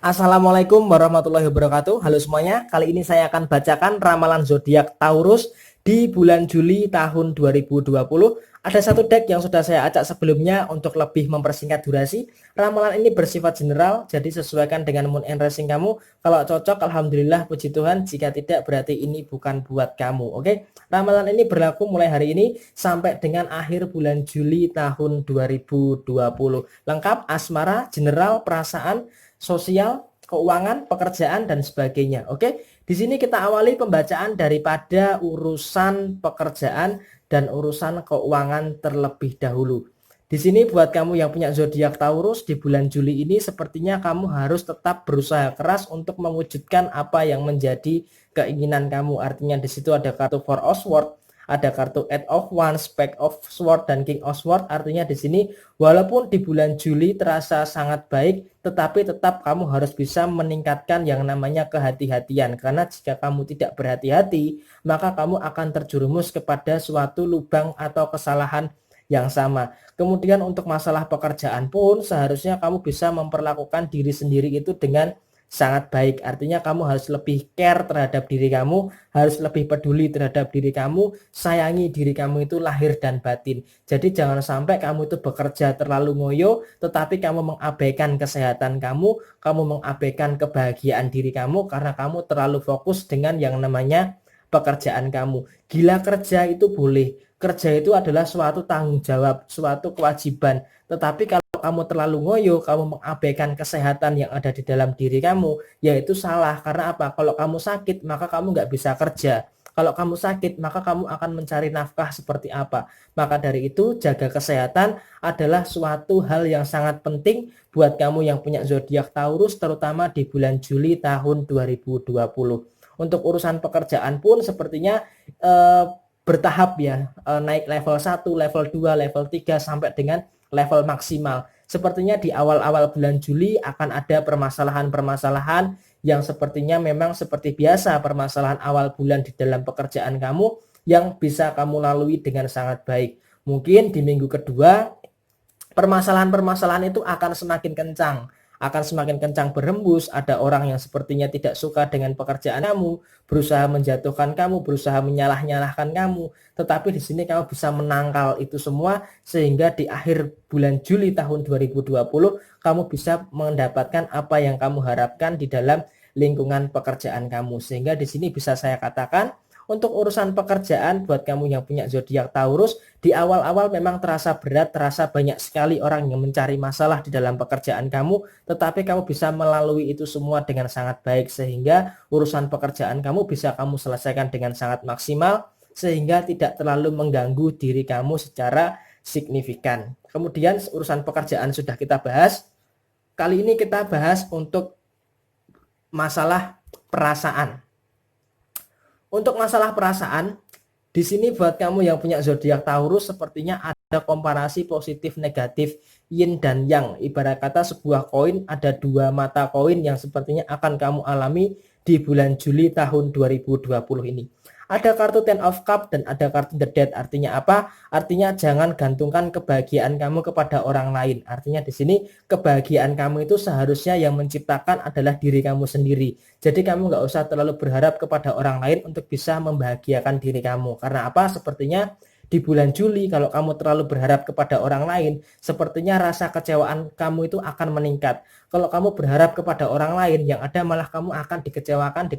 Assalamualaikum warahmatullahi wabarakatuh. Halo semuanya, kali ini saya akan bacakan ramalan zodiak Taurus di bulan Juli tahun 2020. Ada satu deck yang sudah saya acak sebelumnya untuk lebih mempersingkat durasi. Ramalan ini bersifat general, jadi sesuaikan dengan moon and rising kamu. Kalau cocok, alhamdulillah, puji Tuhan. Jika tidak, berarti ini bukan buat kamu. Oke, ramalan ini berlaku mulai hari ini sampai dengan akhir bulan Juli tahun 2020. Lengkap, asmara, general, perasaan, sosial, keuangan, pekerjaan, dan sebagainya. Oke, di sini kita awali pembacaan daripada urusan pekerjaan dan urusan keuangan terlebih dahulu. Di sini buat kamu yang punya zodiak Taurus di bulan Juli ini, sepertinya kamu harus tetap berusaha keras untuk mewujudkan apa yang menjadi keinginan kamu. Artinya di situ ada kartu Four of Swords, ada kartu Eight of Wands, Pack of Swords, dan King of Swords. Artinya di sini walaupun di bulan Juli terasa sangat baik, tetapi tetap kamu harus bisa meningkatkan yang namanya kehati-hatian. Karena jika kamu tidak berhati-hati, maka kamu akan terjerumus kepada suatu lubang atau kesalahan yang sama. Kemudian untuk masalah pekerjaan pun seharusnya kamu bisa memperlakukan diri sendiri itu dengan sangat baik. Artinya kamu harus lebih care terhadap diri kamu, harus lebih peduli terhadap diri kamu, sayangi diri kamu itu lahir dan batin. Jadi jangan sampai kamu itu bekerja terlalu ngoyo, tetapi kamu mengabaikan kesehatan kamu mengabaikan kebahagiaan diri kamu karena kamu terlalu fokus dengan yang namanya pekerjaan kamu. Gila kerja itu boleh. Kerja itu adalah suatu tanggung jawab, suatu kewajiban. Tetapi kalau kamu terlalu ngoyo, kamu mengabaikan kesehatan yang ada di dalam diri kamu, yaitu salah. Karena apa? Kalau kamu sakit, maka kamu nggak bisa kerja. Kalau kamu sakit, maka kamu akan mencari nafkah seperti apa. Maka dari itu, jaga kesehatan adalah suatu hal yang sangat penting buat kamu yang punya zodiak Taurus, terutama di bulan Juli tahun 2020. Untuk urusan pekerjaan pun sepertinya bertahap ya, naik level 1, level 2, level 3 sampai dengan level maksimal. Sepertinya di awal-awal bulan Juli akan ada permasalahan-permasalahan yang sepertinya memang seperti biasa permasalahan awal bulan di dalam pekerjaan kamu yang bisa kamu lalui dengan sangat baik. Mungkin di minggu kedua permasalahan-permasalahan itu akan semakin kencang berhembus. Ada orang yang sepertinya tidak suka dengan pekerjaan kamu, berusaha menjatuhkan kamu, berusaha menyalah-nyalahkan kamu. Tetapi di sini kamu bisa menangkal itu semua sehingga di akhir bulan Juli tahun 2020 kamu bisa mendapatkan apa yang kamu harapkan di dalam lingkungan pekerjaan kamu. Sehingga di sini bisa saya katakan untuk urusan pekerjaan buat kamu yang punya zodiak Taurus, di awal-awal memang terasa berat, terasa banyak sekali orang yang mencari masalah di dalam pekerjaan kamu, tetapi kamu bisa melalui itu semua dengan sangat baik sehingga urusan pekerjaan kamu bisa kamu selesaikan dengan sangat maksimal sehingga tidak terlalu mengganggu diri kamu secara signifikan. Kemudian urusan pekerjaan sudah kita bahas. Kali ini kita bahas untuk masalah perasaan. Untuk masalah perasaan, di sini buat kamu yang punya zodiak Taurus sepertinya ada komparasi positif negatif, yin dan yang. Ibarat kata sebuah koin ada dua mata koin yang sepertinya akan kamu alami di bulan Juli tahun 2020 ini. Ada kartu Ten of Cup dan ada kartu The Death. Artinya apa? Artinya jangan gantungkan kebahagiaan kamu kepada orang lain. Artinya di sini kebahagiaan kamu itu seharusnya yang menciptakan adalah diri kamu sendiri. Jadi kamu nggak usah terlalu berharap kepada orang lain untuk bisa membahagiakan diri kamu. Karena apa? Sepertinya di bulan Juli kalau kamu terlalu berharap kepada orang lain, sepertinya rasa kecewaan kamu itu akan meningkat. Kalau kamu berharap kepada orang lain, yang ada malah kamu akan dikecewakan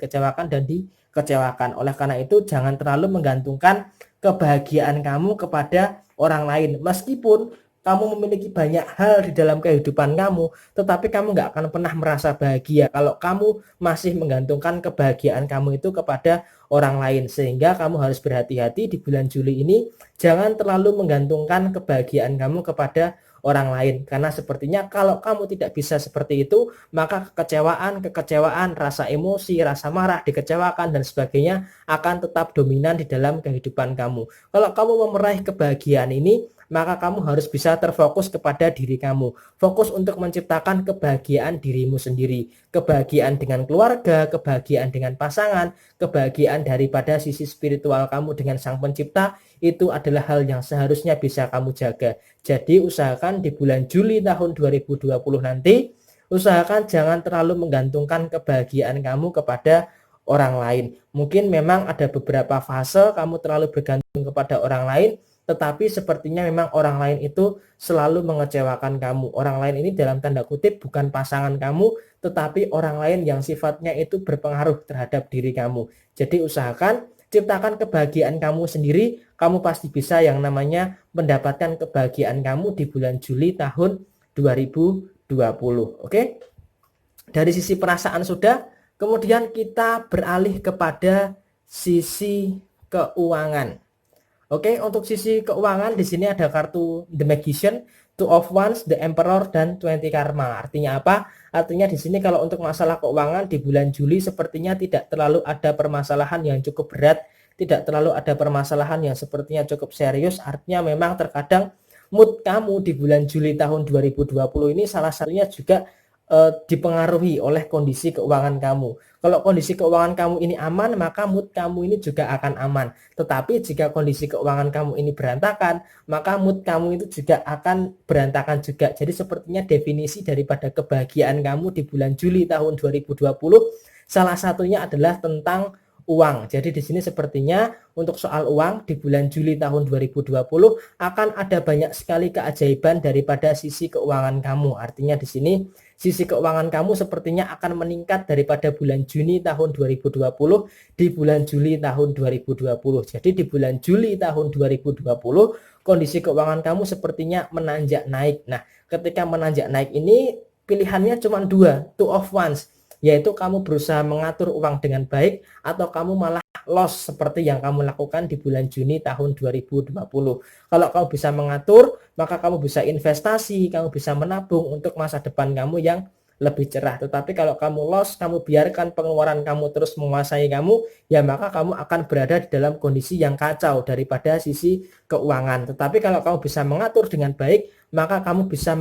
dan dikecewakan. Oleh karena itu jangan terlalu menggantungkan kebahagiaan kamu kepada orang lain. Meskipun kamu memiliki banyak hal di dalam kehidupan kamu, tetapi kamu nggak akan pernah merasa bahagia kalau kamu masih menggantungkan kebahagiaan kamu itu kepada orang lain. Sehingga kamu harus berhati-hati di bulan Juli ini, jangan terlalu menggantungkan kebahagiaan kamu kepada orang lain. Karena sepertinya kalau kamu tidak bisa seperti itu, maka kekecewaan, rasa emosi, rasa marah, dikecewakan, dan sebagainya akan tetap dominan di dalam kehidupan kamu. Kalau kamu meraih kebahagiaan ini, maka kamu harus bisa terfokus kepada diri kamu. Fokus untuk menciptakan kebahagiaan dirimu sendiri. Kebahagiaan dengan keluarga, kebahagiaan dengan pasangan, kebahagiaan daripada sisi spiritual kamu dengan Sang Pencipta, itu adalah hal yang seharusnya bisa kamu jaga. Jadi usahakan di bulan Juli tahun 2020 nanti, Usahakan jangan terlalu menggantungkan kebahagiaan kamu kepada orang lain. Mungkin memang ada beberapa fase kamu terlalu bergantung kepada orang lain, tetapi sepertinya memang orang lain itu selalu mengecewakan kamu. Orang lain ini dalam tanda kutip bukan pasangan kamu, tetapi orang lain yang sifatnya itu berpengaruh terhadap diri kamu. Jadi usahakan ciptakan kebahagiaan kamu sendiri, kamu pasti bisa yang namanya mendapatkan kebahagiaan kamu di bulan Juli tahun 2020. Oke? Dari sisi perasaan sudah, kemudian kita beralih kepada sisi keuangan. Oke, untuk sisi keuangan di sini ada kartu The Magician, Two of Wands, The Emperor, dan 20 Karma. Artinya apa? Artinya di sini kalau untuk masalah keuangan di bulan Juli sepertinya tidak terlalu ada permasalahan yang cukup berat, tidak terlalu ada permasalahan yang sepertinya cukup serius. Artinya memang terkadang mood kamu di bulan Juli tahun 2020 ini salah satunya juga dipengaruhi oleh kondisi keuangan kamu. Kalau kondisi keuangan kamu ini aman, maka mood kamu ini juga akan aman. Tetapi jika kondisi keuangan kamu ini berantakan, maka mood kamu itu juga akan berantakan juga. Jadi sepertinya definisi daripada kebahagiaan kamu di bulan Juli tahun 2020 salah satunya adalah tentang uang. Jadi di sini sepertinya untuk soal uang di bulan Juli tahun 2020 akan ada banyak sekali keajaiban daripada sisi keuangan kamu. Artinya di sini sisi keuangan kamu sepertinya akan meningkat daripada bulan Juni tahun 2020 di bulan Juli tahun 2020. Jadi di bulan Juli tahun 2020 kondisi keuangan kamu sepertinya menanjak naik. Nah, ketika menanjak naik ini pilihannya cuma dua, two of wands, yaitu kamu berusaha mengatur uang dengan baik atau kamu malah loss seperti yang kamu lakukan di bulan Juni tahun 2020. Kalau kamu bisa mengatur, maka kamu bisa investasi, kamu bisa menabung untuk masa depan kamu yang lebih cerah. Tetapi kalau kamu loss, kamu biarkan pengeluaran kamu terus menguasai kamu, ya maka kamu akan berada di dalam kondisi yang kacau daripada sisi keuangan. Tetapi kalau kamu bisa mengatur dengan baik, maka kamu bisa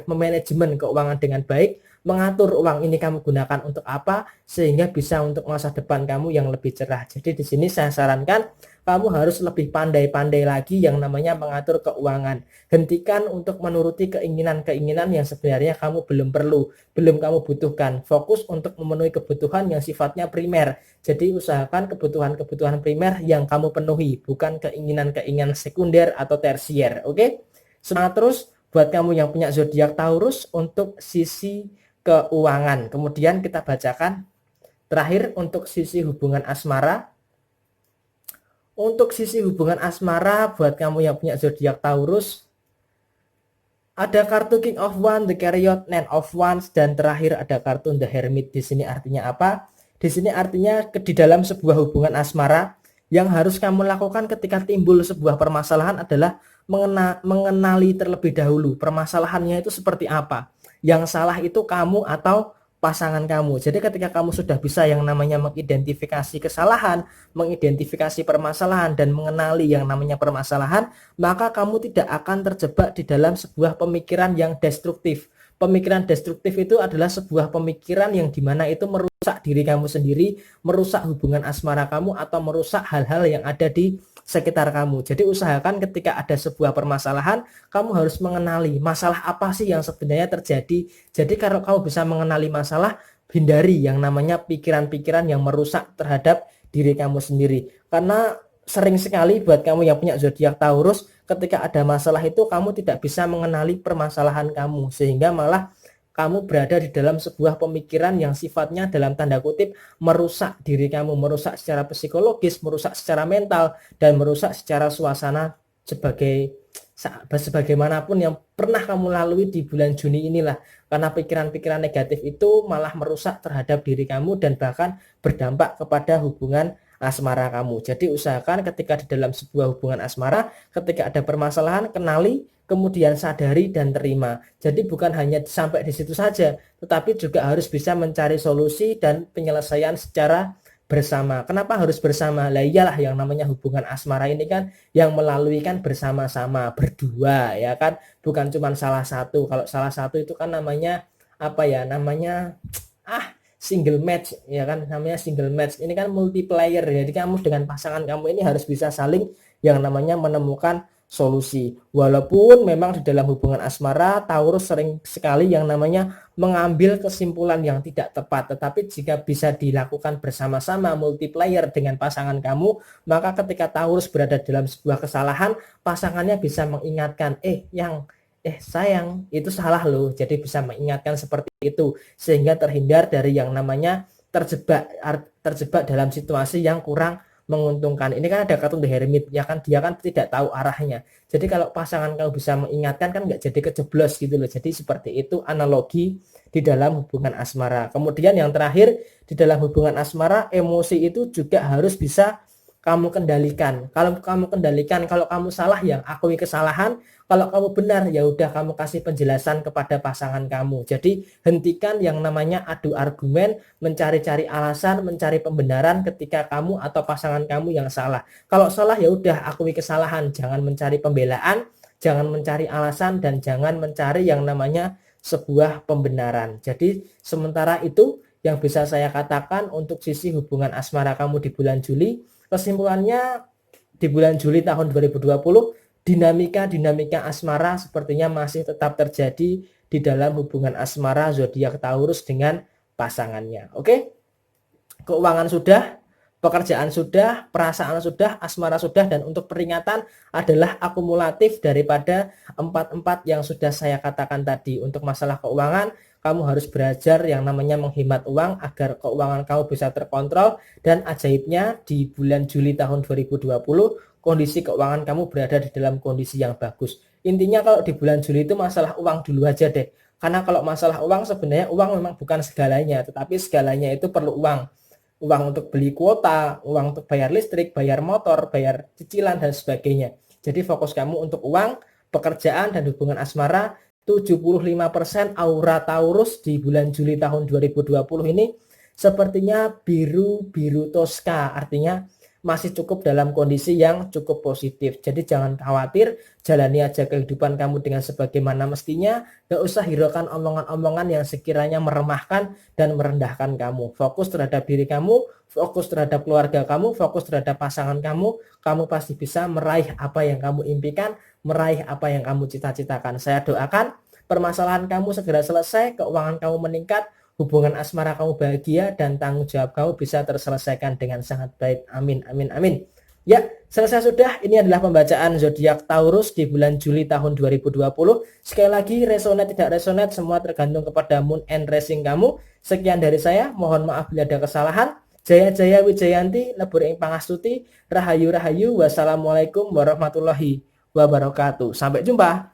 memanajemen keuangan dengan baik, mengatur uang ini kamu gunakan untuk apa sehingga bisa untuk masa depan kamu yang lebih cerah. Jadi di sini saya sarankan kamu harus lebih pandai-pandai lagi yang namanya mengatur keuangan. Hentikan untuk menuruti keinginan-keinginan yang sebenarnya kamu belum perlu, belum kamu butuhkan. Fokus untuk memenuhi kebutuhan yang sifatnya primer. Jadi usahakan kebutuhan-kebutuhan primer yang kamu penuhi, bukan keinginan-keinginan sekunder atau tersier. Oke? Semangat terus buat kamu yang punya zodiak Taurus untuk sisi keuangan. Kemudian kita bacakan terakhir untuk sisi hubungan asmara. Untuk sisi hubungan asmara buat kamu yang punya zodiak Taurus, ada kartu King of Wands, The Chariot, Nine of Wands, dan terakhir ada kartu The Hermit. Di sini artinya apa? Di sini artinya di dalam sebuah hubungan asmara yang harus kamu lakukan ketika timbul sebuah permasalahan adalah mengenali terlebih dahulu permasalahannya itu seperti apa. Yang salah itu kamu atau pasangan kamu. Jadi ketika kamu sudah bisa yang namanya mengidentifikasi kesalahan, mengidentifikasi permasalahan, dan mengenali yang namanya permasalahan, maka kamu tidak akan terjebak di dalam sebuah pemikiran yang destruktif. Pemikiran destruktif itu adalah sebuah pemikiran yang dimana itu merusak diri kamu sendiri, merusak hubungan asmara kamu, atau merusak hal-hal yang ada di sekitar kamu. Jadi usahakan ketika ada sebuah permasalahan, kamu harus mengenali masalah apa sih yang sebenarnya terjadi. Jadi kalau kamu bisa mengenali masalah, hindari yang namanya pikiran-pikiran yang merusak terhadap diri kamu sendiri. Karena sering sekali buat kamu yang punya zodiak Taurus, ketika ada masalah itu kamu tidak bisa mengenali permasalahan kamu, sehingga malah kamu berada di dalam sebuah pemikiran yang sifatnya dalam tanda kutip merusak diri kamu, merusak secara psikologis, merusak secara mental, dan merusak secara suasana sebagaimanapun yang pernah kamu lalui di bulan Juni inilah. Karena pikiran-pikiran negatif itu malah merusak terhadap diri kamu dan bahkan berdampak kepada hubungan asmara kamu. Jadi usahakan ketika di dalam sebuah hubungan asmara, ketika ada permasalahan, kenali, kemudian sadari dan terima. Jadi bukan hanya sampai di situ saja, tetapi juga harus bisa mencari solusi dan penyelesaian secara bersama. Kenapa harus bersama? Lah iyalah yang namanya hubungan asmara ini kan yang melalui kan bersama-sama, berdua ya kan, bukan cuma salah satu. Kalau salah satu itu kan namanya apa ya? Namanya single match ya kan, namanya single match. Ini kan multiplayer. Jadi kamu dengan pasangan kamu ini harus bisa saling yang namanya menemukan solusi. Walaupun memang di dalam hubungan asmara Taurus sering sekali yang namanya mengambil kesimpulan yang tidak tepat, tetapi jika bisa dilakukan bersama-sama multiplayer dengan pasangan kamu, maka ketika Taurus berada dalam sebuah kesalahan, pasangannya bisa mengingatkan, sayang, itu salah loh. Jadi bisa mengingatkan seperti itu sehingga terhindar dari yang namanya terjebak dalam situasi yang kurang menguntungkan. Ini kan ada kartu The Hermit, ya kan, dia kan tidak tahu arahnya. Jadi kalau pasangan kamu bisa mengingatkan kan nggak jadi kejeblos gitu loh. Jadi seperti itu analogi di dalam hubungan asmara. Kemudian yang terakhir, di dalam hubungan asmara emosi itu juga harus bisa kamu kendalikan. Kalau kamu kendalikan, kalau kamu salah ya akui kesalahan, kalau kamu benar ya udah kamu kasih penjelasan kepada pasangan kamu. Jadi hentikan yang namanya adu argumen, mencari-cari alasan, mencari pembenaran ketika kamu atau pasangan kamu yang salah. Kalau salah ya udah akui kesalahan, jangan mencari pembelaan, jangan mencari alasan, dan jangan mencari yang namanya sebuah pembenaran. Jadi sementara itu yang bisa saya katakan untuk sisi hubungan asmara kamu di bulan Juli. Kesimpulannya di bulan Juli tahun 2020 dinamika asmara sepertinya masih tetap terjadi di dalam hubungan asmara zodiak Taurus dengan pasangannya. Oke? Keuangan sudah, pekerjaan sudah, perasaan sudah, asmara sudah, dan untuk peringatan adalah akumulatif daripada empat yang sudah saya katakan tadi. Untuk masalah keuangan, kamu harus belajar yang namanya menghemat uang agar keuangan kamu bisa terkontrol, dan ajaibnya di bulan Juli tahun 2020 kondisi keuangan kamu berada di dalam kondisi yang bagus. Intinya kalau di bulan Juli itu masalah uang dulu aja deh. Karena kalau masalah uang sebenarnya uang memang bukan segalanya, tetapi segalanya itu perlu uang. Uang untuk beli kuota, uang untuk bayar listrik, bayar motor, bayar cicilan, dan sebagainya. Jadi fokus kamu untuk uang, pekerjaan, dan hubungan asmara. 75% aura Taurus di bulan Juli tahun 2020 ini sepertinya biru toska, artinya masih cukup dalam kondisi yang cukup positif. Jadi jangan khawatir, jalani aja kehidupan kamu dengan sebagaimana mestinya. Gak usah hiraukan omongan-omongan yang sekiranya meremahkan dan merendahkan kamu. Fokus terhadap diri kamu, fokus terhadap keluarga kamu, fokus terhadap pasangan kamu. Kamu pasti bisa meraih apa yang kamu impikan, meraih apa yang kamu cita-citakan. Saya doakan permasalahan kamu segera selesai, keuangan kamu meningkat, hubungan asmara kamu bahagia, dan tanggung jawab kamu bisa terselesaikan dengan sangat baik. Amin, amin, amin. Ya, selesai sudah. Ini adalah pembacaan zodiak Taurus di bulan Juli tahun 2020. Sekali lagi, resonate tidak resonate semua tergantung kepada moon and racing kamu. Sekian dari saya, mohon maaf bila ada kesalahan. Jaya Jaya Wijayanti, Lebur ing Pangastuti, Rahayu Rahayu, wassalamualaikum warahmatullahi wabarakatuh. Sampai jumpa.